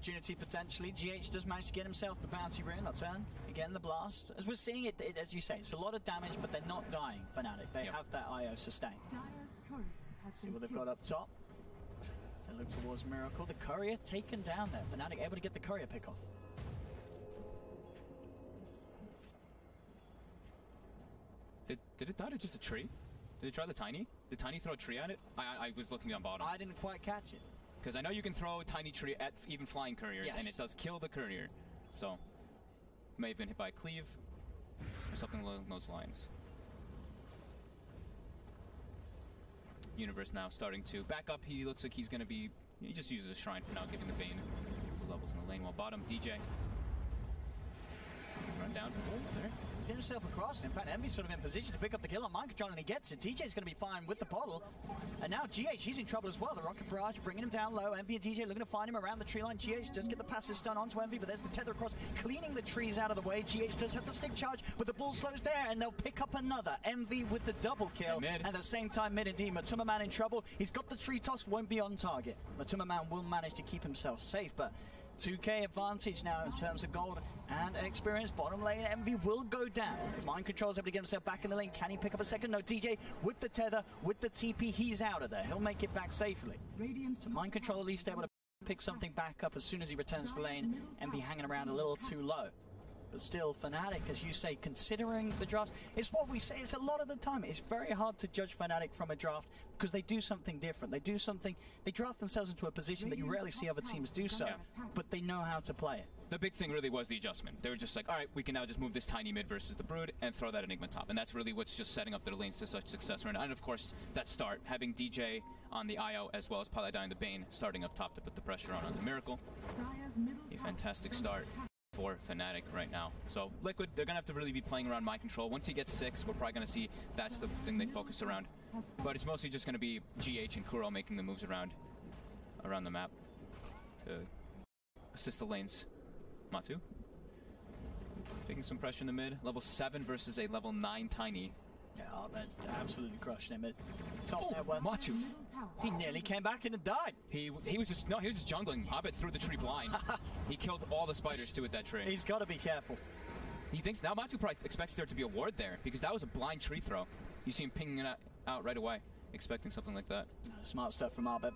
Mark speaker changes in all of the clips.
Speaker 1: opportunity potentially. GH does manage to get himself the bounty rune. They'll turn again the blast. As we're seeing it, as you say, it's a lot of damage, but they're not dying. Fnatic, they have that IO sustain. See what they've got up top. So look towards Miracle. The courier taken down there. Fnatic able to get the courier pick off.
Speaker 2: Did it die to just a tree? Did it try the Tiny? Did Tiny throw a tree at it? I was looking on bottom.
Speaker 1: I didn't quite catch it.
Speaker 2: Because I know you can throw a Tiny tree at even flying couriers, and it does kill the courier. So, may have been hit by a cleave, or something along those lines. Universe now starting to back up. He looks like he's going to be... He just uses a Shrine for now, giving the Bane the levels in the lane. While bottom, DJ. Run down. Oh, there.
Speaker 1: He's getting himself across. In fact, Envy's sort of in position to pick up the kill on Mind Control, and he gets it. DJ's going to be fine with the bottle. And now GH, he's in trouble as well. The Rocket Barrage bringing him down low. Envy and DJ looking to find him around the tree line. GH does get the passive stun onto Envy, but there's the tether across, cleaning the trees out of the way. GH does have the stick charge, but the ball slows there, and they'll pick up another. Envy with the double kill. And at the same time, mid indeed. Matuma Man in trouble. He's got the tree toss, won't be on target. Matuma Man will manage to keep himself safe, but 2k advantage now in terms of gold and experience. Bottom lane, Envy will go down. Mind Control's able to get himself back in the lane. Can he pick up a second? No, DJ with the tether, with the TP, he's out of there. He'll make it back safely. So Mind Control at least able to pick something back up as soon as he returns to the lane. Envy hanging around a little too low. But still, Fnatic, as you say, considering the drafts, it's what we say, it's a lot of the time. It's very hard to judge Fnatic from a draft because they do something different. They do something, they draft themselves into a position that you rarely see other teams do so, but they know how to play it.
Speaker 2: The big thing really was the adjustment. They were just like, all right, we can now just move this Tiny mid versus the Brood and throw that Enigma top. And that's really what's just setting up their lanes to such success right now. And of course, that start, having DJ on the IO as well as Paladin the Bane starting up top to put the pressure on the Miracle. A fantastic start for Fnatic right now. So Liquid, they're gonna have to really be playing around Mind Control. Once he gets 6, we're probably gonna see that's the thing they focus around. But it's mostly just gonna be GH and Kuro making the moves around the map to assist the lanes. Matu taking some pressure in the mid. Level 7 versus a level 9 Tiny.
Speaker 1: Yeah, that absolutely crushed him. Top network.
Speaker 2: Matu.
Speaker 1: He nearly came back in and died.
Speaker 2: He was just jungling. Abed threw the tree blind. He killed all the spiders too with that tree.
Speaker 1: He's got to be careful.
Speaker 2: He thinks now Matu probably expects there to be a ward there because that was a blind tree throw. You see him pinging it out right away, expecting something like that.
Speaker 1: Smart stuff from Abed.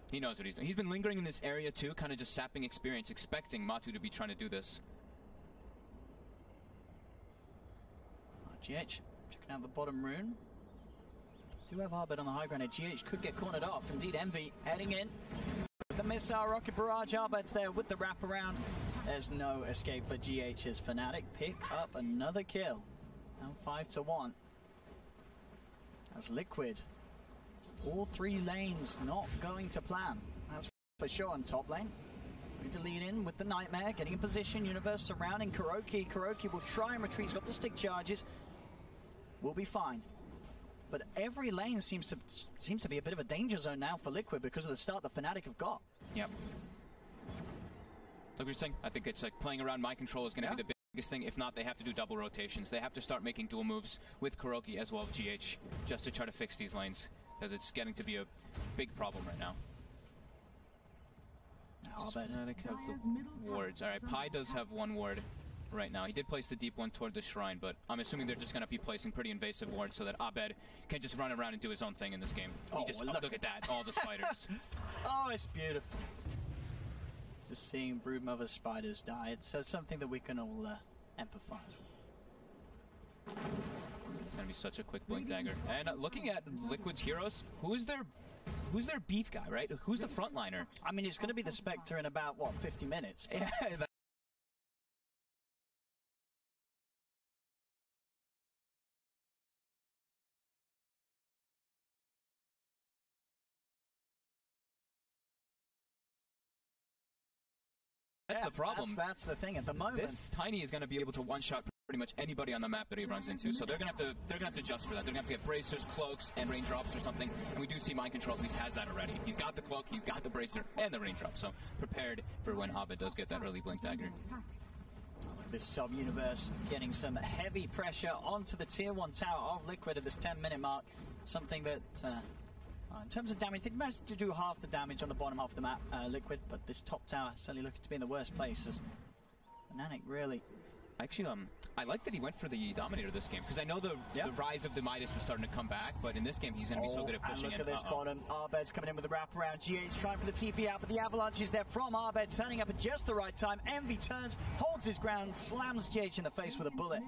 Speaker 2: He knows what he's doing. He's been lingering in this area too, kind of just sapping experience, expecting Matu to be trying to do this.
Speaker 1: GH checking out the bottom rune. Do have Abed on the high ground. GH could get cornered off. Indeed, Envy heading in with the missile rocket barrage. Abed's there with the wraparound. There's no escape for GH's Fnatic. Pick up another kill. Now 5-1. As Liquid. All 3 lanes not going to plan. That's for sure on top lane. Need to lead in with the Nightmare, getting in position. Universe surrounding Kuroki. Kuroki will try and retreat. He's got the stick charges. Will be fine. But every lane seems to be a bit of a danger zone now for Liquid because of the start that Fnatic have got.
Speaker 2: Yep. Like we were saying, I think it's like playing around Mind Control is going to be the biggest thing. If not, they have to do double rotations. They have to start making dual moves with Kuroki as well as GH just to try to fix these lanes because it's getting to be a big problem right now. Fnatic have the wards. Alright, Pi does have 1 ward right now. He did place the deep one toward the shrine, but I'm assuming they're just going to be placing pretty invasive wards so that Abed can just run around and do his own thing in this game.
Speaker 1: Oh, look
Speaker 2: at that, all the spiders.
Speaker 1: Oh, it's beautiful. Just seeing Broodmother's spiders die, it says something that we can all empathize with.
Speaker 2: It's going to be such a quick blink dagger. And looking at Liquid's heroes, who's their beef guy, right? Who's the frontliner?
Speaker 1: I mean, it's going to be the Spectre in about, what, 50 minutes?
Speaker 2: Yeah, that's the problem.
Speaker 1: That's the thing at the moment.
Speaker 2: This Tiny is going to be able to one-shot pretty much anybody on the map that he runs into, so they're going to have to adjust for that. They're going to have to get bracers, cloaks, and raindrops or something. And we do see Mind Control at least has that already. He's got the cloak, he's got the bracer, and the raindrop. So prepared for when Abed does get that early blink dagger.
Speaker 1: This sub-universe getting some heavy pressure onto the tier 1 tower of Liquid at this 10-minute mark. Something that In terms of damage, they managed to do half the damage on the bottom half of the map, Liquid, but this top tower certainly looking to be in the worst place as Fnatic really...
Speaker 2: Actually, I like that he went for the Dominator this game, because I know the rise of the Midas was starting to come back, but in this game he's going to be so good at pushing
Speaker 1: and
Speaker 2: in.
Speaker 1: look at this bottom. Arbed's coming in with the wraparound. GH trying for the TP out, but the Avalanche is there from Arbed, turning up at just the right time. Envy turns, holds his ground, slams GH in the face with a bullet.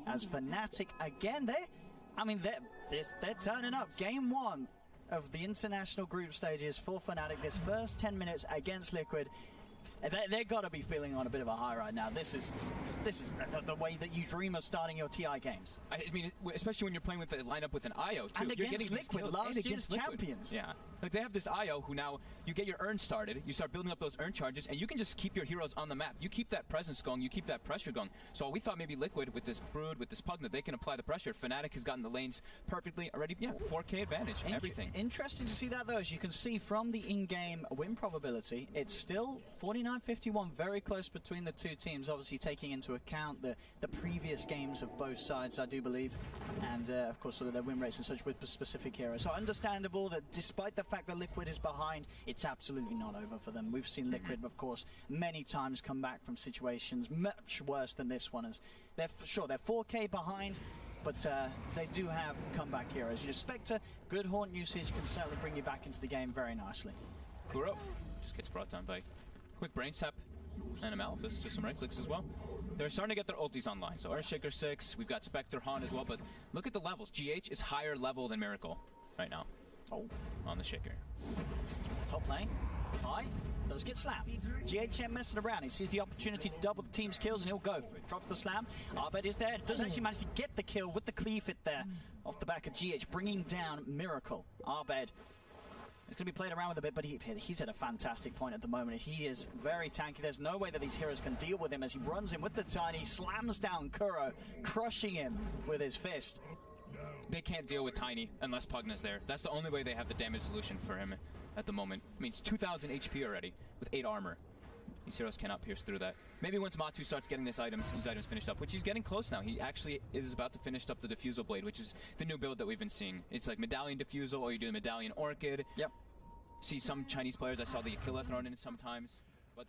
Speaker 1: As Fnatic again, they're turning up. Game 1 of the international group stages for Fnatic. This first 10 minutes against Liquid. They've got to be feeling on a bit of a high right now. This is the way that you dream of starting your TI games. I
Speaker 2: mean, especially when you're playing with the lineup with an IO too.
Speaker 1: And against Liquid, last year's champions.
Speaker 2: Yeah, like they have this IO who now you get your urn started, you start building up those urn charges, and you can just keep your heroes on the map. You keep that presence going, you keep that pressure going. So we thought maybe Liquid with this Brood, with this Pugna, they can apply the pressure. Fnatic has gotten the lanes perfectly already. Yeah, 4K advantage, everything.
Speaker 1: Interesting to see that though, as you can see from the in-game win probability, it's still 49-51, very close between the two teams, obviously taking into account the previous games of both sides, I do believe, and of course sort of their win rates and such with specific heroes. So understandable that despite the fact that Liquid is behind, it's absolutely not over for them. We've seen Liquid, of course, many times come back from situations much worse than this one. As they're 4K behind, but they do have comeback heroes. You know, Spectre, good Haunt usage can certainly bring you back into the game very nicely.
Speaker 2: Kuro just gets brought down by quick brain tap and a Malphus, just some right clicks as well. They're starting to get their ultis online. So Earthshaker 6, we've got Spectre, Haunt as well, but look at the levels. GH is higher level than Miracle right now. Oh, on the Shaker.
Speaker 1: Top lane, high, does get slammed. GH ain't messing around. He sees the opportunity to double the team's kills and he'll go for it. Drops the slam. Arbed is there. Does actually manage to get the kill with the cleave hit there off the back of GH, bringing down Miracle. Arbed. It's going to be played around with a bit, but he's at a fantastic point at the moment. He is very tanky. There's no way that these heroes can deal with him as he runs in with the Tiny, slams down Kuro, crushing him with his fist.
Speaker 2: They can't deal with Tiny unless Pugna's there. That's the only way they have the damage solution for him at the moment. I mean, it's 2,000 HP already with 8 armor. These heroes cannot pierce through that. Maybe once Matu starts getting these items finished up, which he's getting close now. He actually is about to finish up the Diffusal Blade, which is the new build that we've been seeing. It's like Medallion Diffusal, or you do the Medallion Orchid.
Speaker 1: Yep.
Speaker 2: See some Chinese players, I saw the Aquila thrown in sometimes.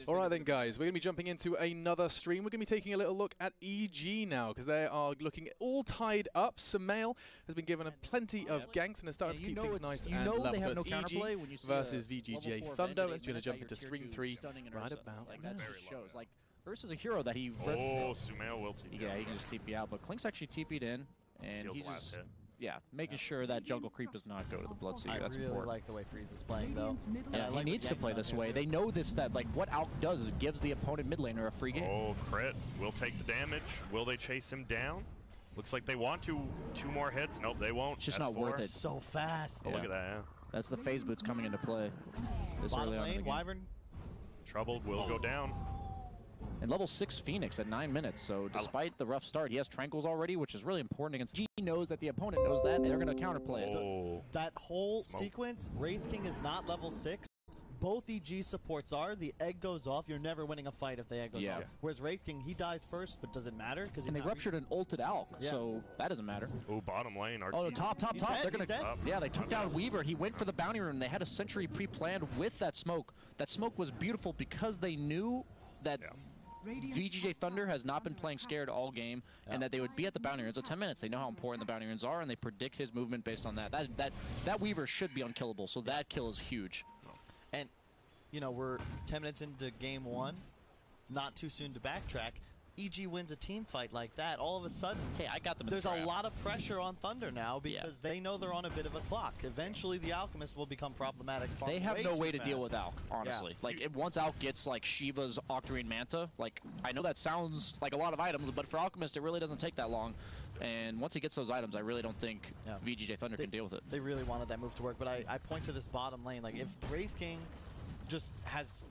Speaker 3: All right then, guys, we're going to be jumping into another stream. We're going to be taking a little look at EG now, because they are looking all tied up. Sumail has been given plenty of ganks and has started to keep things nice and level. So it's EG versus VGJ Thunder. Let's going to jump into stream 3 right about now.
Speaker 4: Like, versus a hero that he...
Speaker 5: Oh, Sumail will TP.
Speaker 4: Yeah, he can just TP out, but Klink's actually TP'd in, and he's just... Yeah, making sure that jungle creep does not go to the Bloodseeker. That's
Speaker 6: really
Speaker 4: important.
Speaker 6: Like the way Freeze is playing, though.
Speaker 4: Yeah, he needs to play this way. They know this, that like what Alk does is gives the opponent mid laner a free game.
Speaker 5: Oh, crit will take the damage. Will they chase him down? Looks like they want to. 2 more hits. Nope, they won't.
Speaker 4: It's just
Speaker 5: S4.
Speaker 4: not worth it.
Speaker 6: So fast.
Speaker 5: Oh, look at that. Yeah.
Speaker 4: That's the phase boots coming into play. This early on in the game.
Speaker 6: Wyvern.
Speaker 5: Troubled will go down.
Speaker 4: And level 6 Phoenix at 9 minutes, so despite the rough start, he has Tranquils already, which is really important against G. Knows that the opponent knows that, and they're going to counterplay it.
Speaker 5: Oh.
Speaker 6: That whole sequence, Wraith King is not level 6. Both EG supports are. The egg goes off. You're never winning a fight if the egg goes off. Whereas Wraith King, he dies first, but does it matter?
Speaker 4: And they ruptured an ulted Alk, so that doesn't matter.
Speaker 5: Oh, bottom lane.
Speaker 4: Oh, top. They're going to... Yeah, they took down Weaver. He went for the bounty rune. They had a sentry pre-planned with that smoke. That smoke was beautiful because they knew that... VGJ Thunder has not been playing scared all game, and that they would be at the bounty runes at 10 minutes. They know how important the bounty runes are, and they predict his movement based on that. That Weaver should be unkillable, so that kill is huge.
Speaker 6: And, you know, we're 10 minutes into game 1. Not too soon to backtrack. EG wins a team fight like that, all of a sudden,
Speaker 4: hey, I got them.
Speaker 6: There's a lot of pressure on Thunder now because they know they're on a bit of a clock. Eventually, the Alchemist will become problematic.
Speaker 4: They have no way to deal with Alk, honestly. Like, once Alk gets like Shiva's Octarine Manta, like I know that sounds like a lot of items, but for Alchemist, it really doesn't take that long. And once he gets those items, I really don't think VGJ Thunder can deal with it.
Speaker 6: They really wanted that move to work, but I point to this bottom lane. Like, if Wraith King just has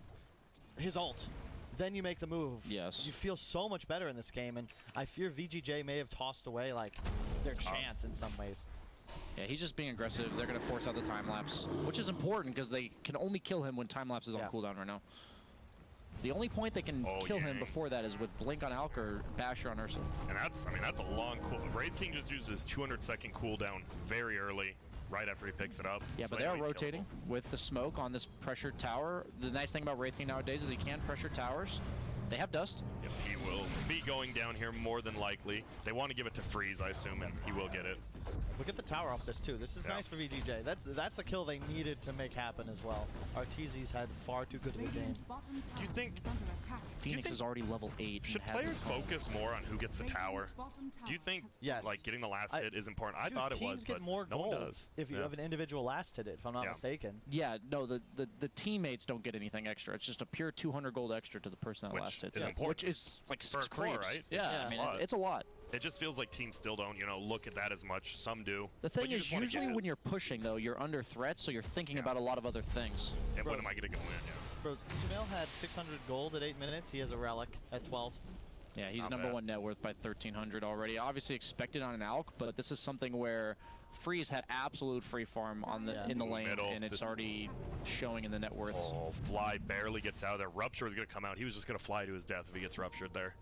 Speaker 6: his ult, then you make the move.
Speaker 4: Yes.
Speaker 6: You feel so much better in this game, and I fear VGJ may have tossed away like their chance in some ways.
Speaker 4: Yeah, he's just being aggressive. They're going to force out the time lapse, which is important because they can only kill him when time lapse is on cooldown right now. The only point they can kill him before that is with Blink on Alk or Basher on Ursa.
Speaker 5: And that's a long cool. Wraith King just used his 200-second cooldown very early. right after he picks it up.
Speaker 4: Yeah,
Speaker 5: so
Speaker 4: but they are
Speaker 5: he's
Speaker 4: rotating
Speaker 5: killable.
Speaker 4: with the smoke on this pressured tower. The nice thing about Wraith King nowadays is he can pressure towers. They have dust.
Speaker 5: Yep, he will be going down here more than likely. They want to give it to Freeze, I assume, and he will get it.
Speaker 6: Look at the tower off this too. This is nice for VGJ. That's a kill they needed to make happen as well. Arteezy's had far too good of a game.
Speaker 5: Do you think
Speaker 4: Phoenix is already level 8?
Speaker 5: Should players focus more on who gets the tower? Do you think like getting the last hit is important? I thought it was, but
Speaker 6: more
Speaker 5: no one does.
Speaker 6: If you have an individual last hit, if I'm not mistaken.
Speaker 4: Yeah, no, the teammates don't get anything extra. It's just a pure 200 gold extra to the person that last hits.
Speaker 5: Which
Speaker 4: is like 6
Speaker 5: core,
Speaker 4: creeps.
Speaker 5: right?
Speaker 4: Yeah, I mean, it's a lot.
Speaker 5: It just feels like teams still don't, you know, look at that as much. Some do.
Speaker 4: The thing is, usually when you're pushing, though, you're under threat, so you're thinking about a lot of other things.
Speaker 5: And when am I going to go in?
Speaker 6: Bro, Sumail had 600 gold at 8 minutes. He has a relic at 12.
Speaker 4: Yeah, he's #1 net worth by 1,300 already. Obviously expected on an Alk, but this is something where Freeze had absolute free farm on the in the lane, and it's already showing in the net worths.
Speaker 5: Oh, Fly barely gets out of there. Rupture is going to come out. He was just going to fly to his death if he gets ruptured there.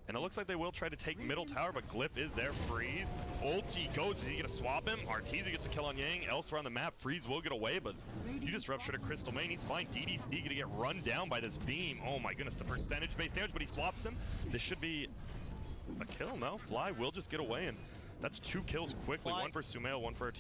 Speaker 5: And it looks like they will try to take middle tower, but Glyph is there. Freeze. Ulti goes. Is he going to swap him? Arteezy gets a kill on Yang. Elsewhere on the map, Freeze will get away, but you just ruptured a Crystal Main. He's fine. DDC going to get run down by this beam. Oh my goodness, the percentage-based damage, but he swaps him. This should be a kill, no? Fly will just get away, and that's 2 kills quickly. One for Sumail, one for